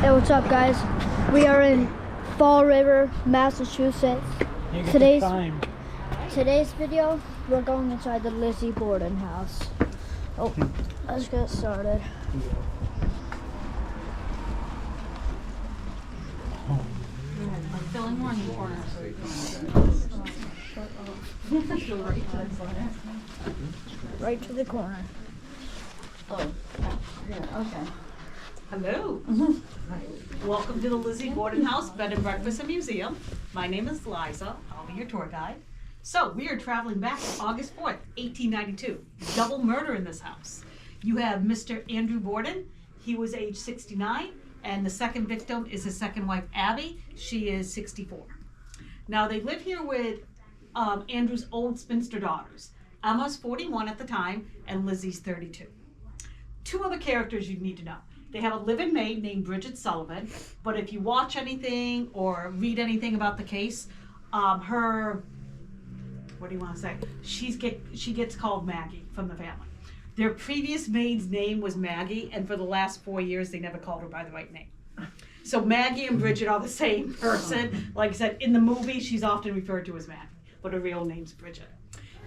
Hey, what's up, guys? We are in Fall River, Massachusetts. Today's video, we're going inside the Lizzie Borden house. Oh, let's get started. Filling one corner. Right to the corner. Oh, yeah, okay. Hello. Welcome to the Lizzie Borden House Bed and Breakfast and Museum. My name is Liza. I'll be your tour guide. So we are traveling back to August 4th, 1892. Double murder in this house. You have Mr. Andrew Borden. He was age 69, and the second victim is his second wife, Abby. She is 64. Now they live here with Andrew's old spinster daughters. Emma's 41 at the time, and Lizzie's 32. Two other characters you need to know. They have a live-in maid named Bridget Sullivan, but if you watch anything or read anything about the case, what do you want to say? She gets called Maggie from the family. Their previous maid's name was Maggie, and for the last 4 years, they never called her by the right name. So Maggie and Bridget are the same person. Like I said, in the movie, she's often referred to as Maggie, but her real name's Bridget.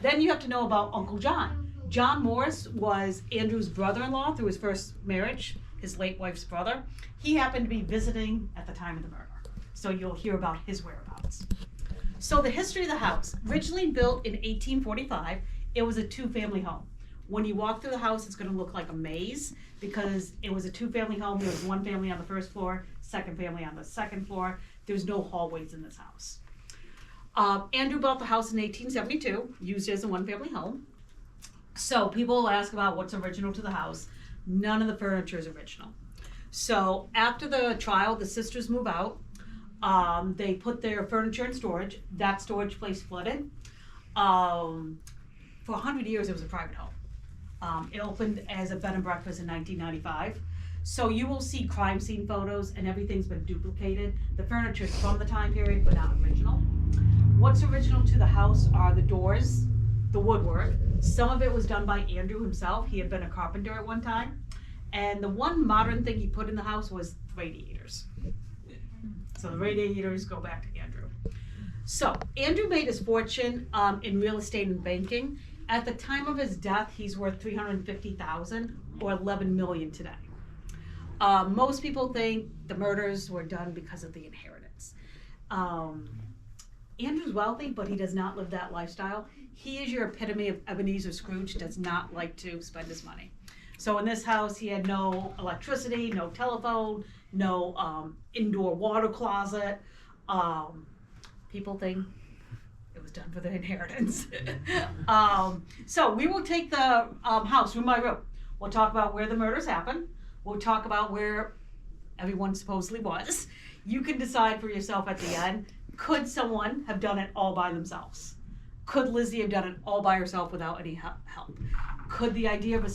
Then you have to know about Uncle John. John Morris was Andrew's brother-in-law through his first marriage, his late wife's brother. He happened to be visiting at the time of the murder. So you'll hear about his whereabouts. So the history of the house, originally built in 1845, it was a two-family home. When you walk through the house, it's going to look like a maze because it was a two-family home. There was one family on the first floor, second family on the second floor. There's no hallways in this house. Andrew bought the house in 1872, used it as a one-family home. So people will ask about what's original to the house. None of the furniture is original. So after the trial, the sisters move out. They put their furniture in storage. That storage place flooded. For 100 years, it was a private home. It opened as a bed and breakfast in 1995. So you will see crime scene photos and everything's been duplicated. The furniture is from the time period, but not original. What's original to the house are the doors, the woodwork. Some of it was done by Andrew himself. He had been a carpenter at one time. And the one modern thing he put in the house was radiators. So the radiators go back to Andrew. So Andrew made his fortune in real estate and banking. At the time of his death, he's worth $350,000 or $11 million today. Most people think the murders were done because of the inheritance. Andrew's wealthy, but he does not live that lifestyle. He is your epitome of Ebenezer Scrooge, does not like to spend his money. So in this house, he had no electricity, no telephone, no indoor water closet. People think it was done for the inheritance. So we will take the house room by room. We'll talk about where the murders happened. We'll talk about where everyone supposedly was. You can decide for yourself at the end, could someone have done it all by themselves? Could Lizzie have done it all by herself without any help? Could the idea of a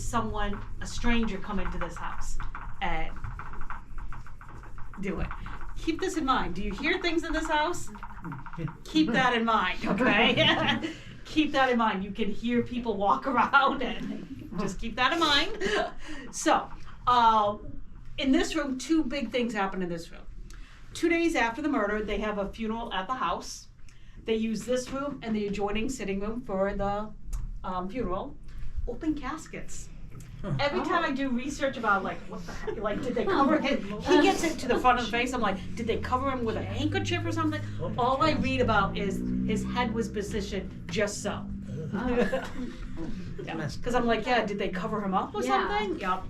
stranger come into this house and do it? Keep this in mind. Do you hear things in this house? Keep that in mind, okay? Keep that in mind. You can hear people walk around and just keep that in mind. So, in this room, two big things happen in this room. 2 days after the murder, they have a funeral at the house. They use this room and the adjoining sitting room for the funeral. Open caskets. Every time I do research about what the heck, did they cover him? He gets it to the front of the face. I'm like, did they cover him with a handkerchief or something? All I read about is his head was positioned just so. Because I'm like, did they cover him up or something? Yeah.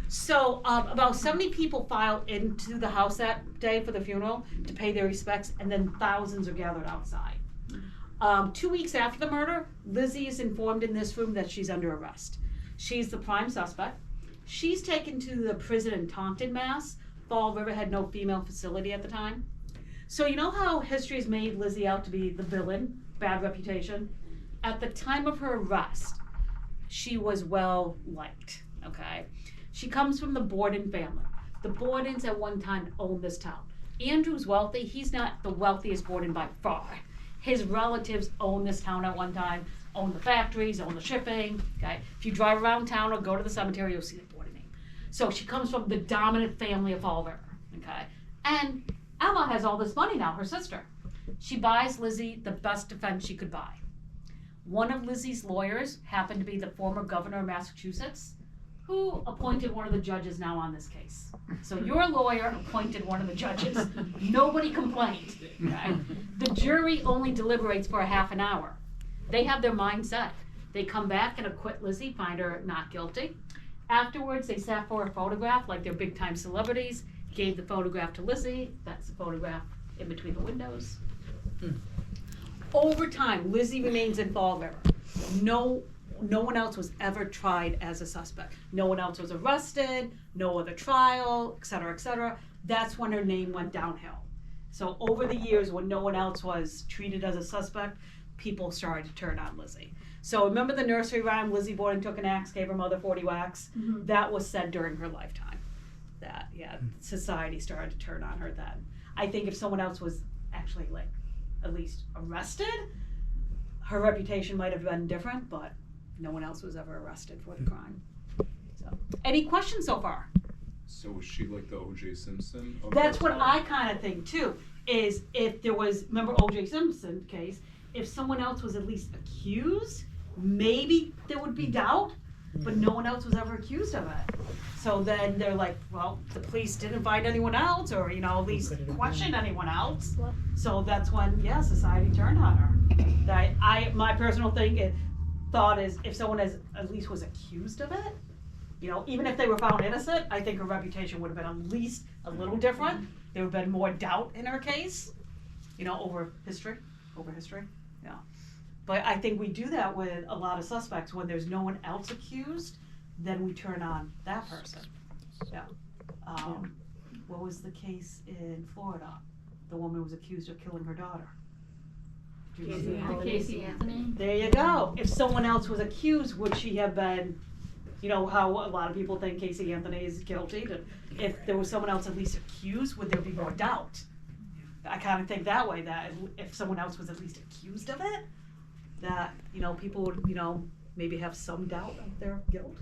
So about 70 people filed into the house that day for the funeral to pay their respects, and then thousands are gathered outside. 2 weeks after the murder, Lizzie is informed in this room that she's under arrest. She's the prime suspect. She's taken to the prison in Taunton, Mass. Fall River had no female facility at the time. So you know how history's made Lizzie out to be the villain, bad reputation? At the time of her arrest, she was well liked, okay? She comes from the Borden family. The Bordens at one time owned this town. Andrew's wealthy. He's not the wealthiest Borden by far. His relatives owned this town at one time, owned the factories, owned the shipping, okay? If you drive around town or go to the cemetery, you'll see the Borden name. So she comes from the dominant family of Fall River, okay? And Emma has all this money now, her sister. She buys Lizzie the best defense she could buy. One of Lizzie's lawyers happened to be the former governor of Massachusetts, who appointed one of the judges now on this case. So your lawyer appointed one of the judges. Nobody complained. Okay? The jury only deliberates for a half an hour. They have their mind set. They come back and acquit Lizzie, find her not guilty. Afterwards, they sat for a photograph like they're big time celebrities, gave the photograph to Lizzie. That's the photograph in between the windows. Over time, Lizzie remains in fall river. No one else was ever tried as a suspect. No one else was arrested, no other trial, et cetera, et cetera. That's when her name went downhill. So over the years, when no one else was treated as a suspect, people started to turn on Lizzie. So remember the nursery rhyme, Lizzie Borden took an axe, gave her mother 40 whacks? Mm-hmm. That was said during her lifetime. That, society started to turn on her then. I think if someone else was actually like at least arrested, her reputation might have been different, but no one else was ever arrested for the crime. So, any questions so far? So was she like the O.J. Simpson? That's what I kind of think too, is if there was, remember O.J. Simpson case, if someone else was at least accused, maybe there would be doubt, but no one else was ever accused of it. So then they're like, well, the police didn't find anyone else, or, at least question anyone else. So that's when, society turned on her. My personal thought is if someone at least was accused of it, even if they were found innocent, I think her reputation would have been at least a little different. There would have been more doubt in her case, over history. Yeah. But I think we do that with a lot of suspects. When there's no one else accused, then we turn on that person. Yeah. What was the case in Florida? The woman was accused of killing her daughter. Casey Anthony. There you go. If someone else was accused, would she have been, how a lot of people think Casey Anthony is guilty? If there was someone else at least accused, would there be more doubt? I kind of think that way, that if someone else was at least accused of it, that, people would, maybe have some doubt of their guilt.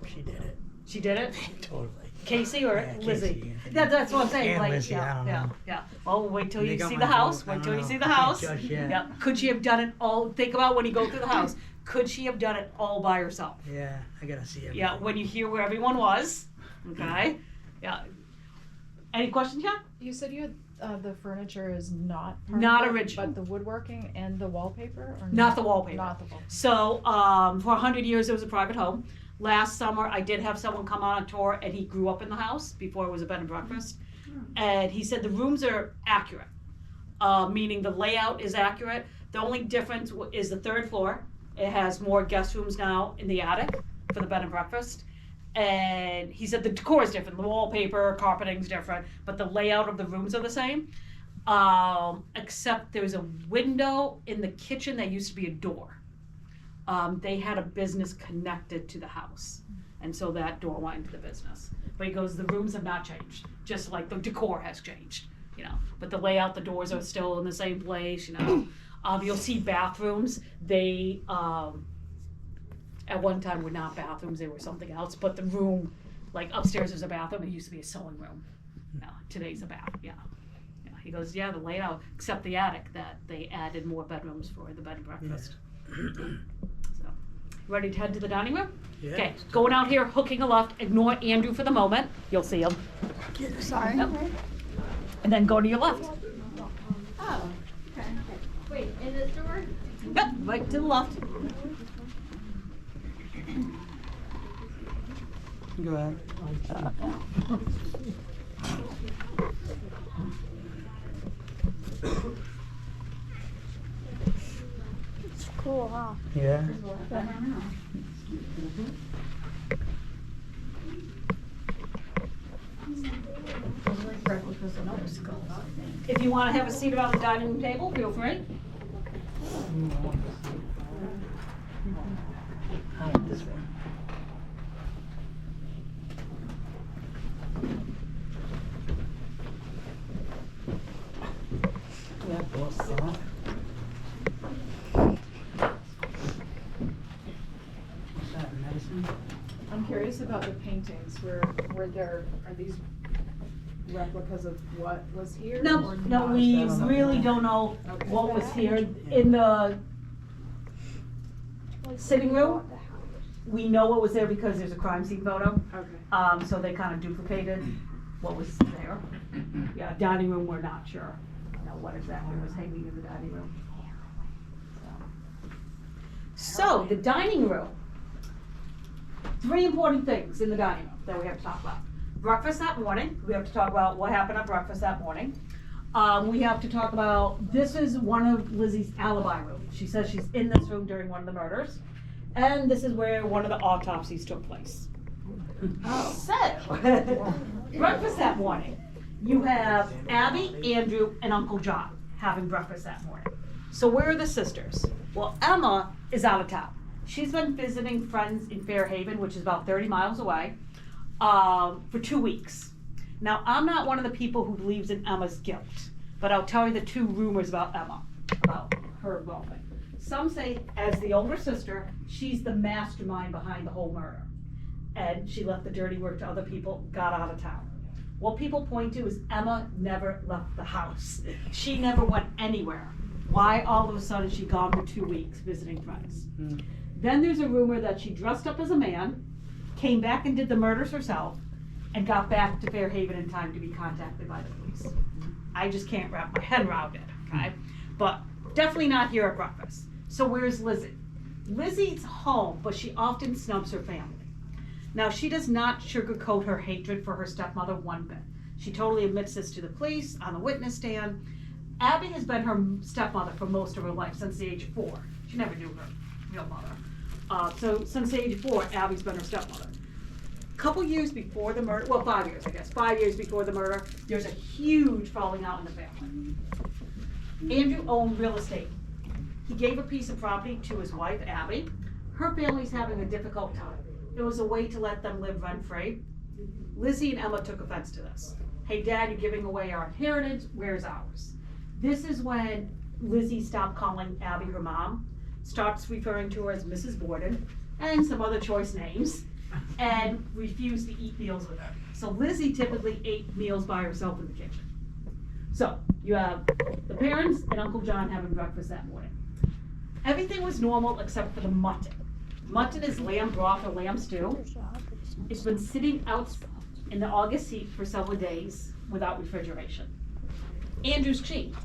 She did it. She did it? Totally. Casey or Lizzie? Casey. That's what I'm saying. And like, Lizzie, I don't know. Yeah. Well, wait till They you got see my the house. vote. I Wait till don't you see know. the I can't house. judge yet. Yeah. Could she have done it all? Think about when you go through the house. Could she have done it all by herself? Yeah, I gotta see it. Yeah. When you hear where everyone was. Okay. Yeah. Any questions yet? You said you had the furniture is not part Not of it, original. but the woodworking and the wallpaper, or Not the wallpaper. Not the wallpaper. So, for 100 years it was a private home. Last summer I did have someone come on a tour, and he grew up in the house before it was a bed and breakfast. And he said the rooms are accurate, meaning the layout is accurate. The only difference is the third floor. It has more guest rooms now in the attic for the bed and breakfast. And he said the decor is different. The wallpaper, carpeting's different, but the layout of the rooms are the same. Except there's a window in the kitchen that used to be a door. They had a business connected to the house, and so that door went into the business. But he goes, the rooms have not changed, just like the decor has changed, But the layout, the doors are still in the same place, You'll see bathrooms. They at one time were not bathrooms; they were something else. But the room, like upstairs, is a bathroom. It used to be a sewing room. No, today's a bath. Yeah. He goes, the layout, except the attic, that they added more bedrooms for the bed and breakfast. So, ready to head to the dining room? Yeah. Okay, going out here, hooking a left. Ignore Andrew for the moment. You'll see him. Sorry. Yep. And then go to your left. Oh, okay. Wait, in this door? Yep, right to the left. Go ahead. It's cool, huh? Yeah. If you want to have a seat around the dining room table, feel free. I like this one. Yeah. What's that? What's that, medicine? I'm curious about the paintings. Where there are these replicas of what was here? No, or no, not? we That's something really that- don't know Okay. what was here. In the sitting room, we know what was there because there's a crime scene photo. Okay. So they kind of duplicated what was there. Yeah, dining room, we're not sure, you know, what exactly was hanging in the dining room. So, the dining room. 3 important things in the dining room that we have to talk about. Breakfast that morning, we have to talk about what happened at breakfast that morning. We have to talk about, this is one of Lizzie's alibi rooms. She says she's in this room during one of the murders. And this is where one of the autopsies took place. So, breakfast that morning. You have Abby, Andrew, and Uncle John having breakfast that morning. So where are the sisters? Well, Emma is out of town. She's been visiting friends in Fairhaven, which is about 30 miles away, for 2 weeks. Now, I'm not one of the people who believes in Emma's guilt, but I'll tell you the 2 rumors about Emma, about her involvement. Some say, as the older sister, she's the mastermind behind the whole murder. And she left the dirty work to other people, got out of town. What people point to is Emma never left the house. She never went anywhere. Why all of a sudden she gone for 2 weeks visiting friends? Then there's a rumor that she dressed up as a man, came back and did the murders herself, and got back to Fairhaven in time to be contacted by the police. I just can't wrap my head around it, okay? But definitely not here at breakfast. So where's Lizzie? Lizzie's home, but she often snubs her family. Now, she does not sugarcoat her hatred for her stepmother one bit. She totally admits this to the police on the witness stand. Abby has been her stepmother for most of her life, since the age of 4. She never knew her real mother. So since the age of 4, Abby's been her stepmother. A couple years before the murder, well, 5 years, I guess, 5 years before the murder, there's a huge falling out in the family. Andrew owned real estate. He gave a piece of property to his wife, Abby. Her family's having a difficult time. It was a way to let them live rent-free. Lizzie and Emma took offense to this. Hey, Dad, you're giving away our inheritance, where's ours? This is when Lizzie stopped calling Abby her mom, starts referring to her as Mrs. Borden, and some other choice names, and refused to eat meals with her. So Lizzie typically ate meals by herself in the kitchen. So, you have the parents and Uncle John having breakfast that morning. Everything was normal except for the mutton. Mutton is lamb broth or lamb stew. It's been sitting out in the August heat for several days without refrigeration. Andrew's cheap.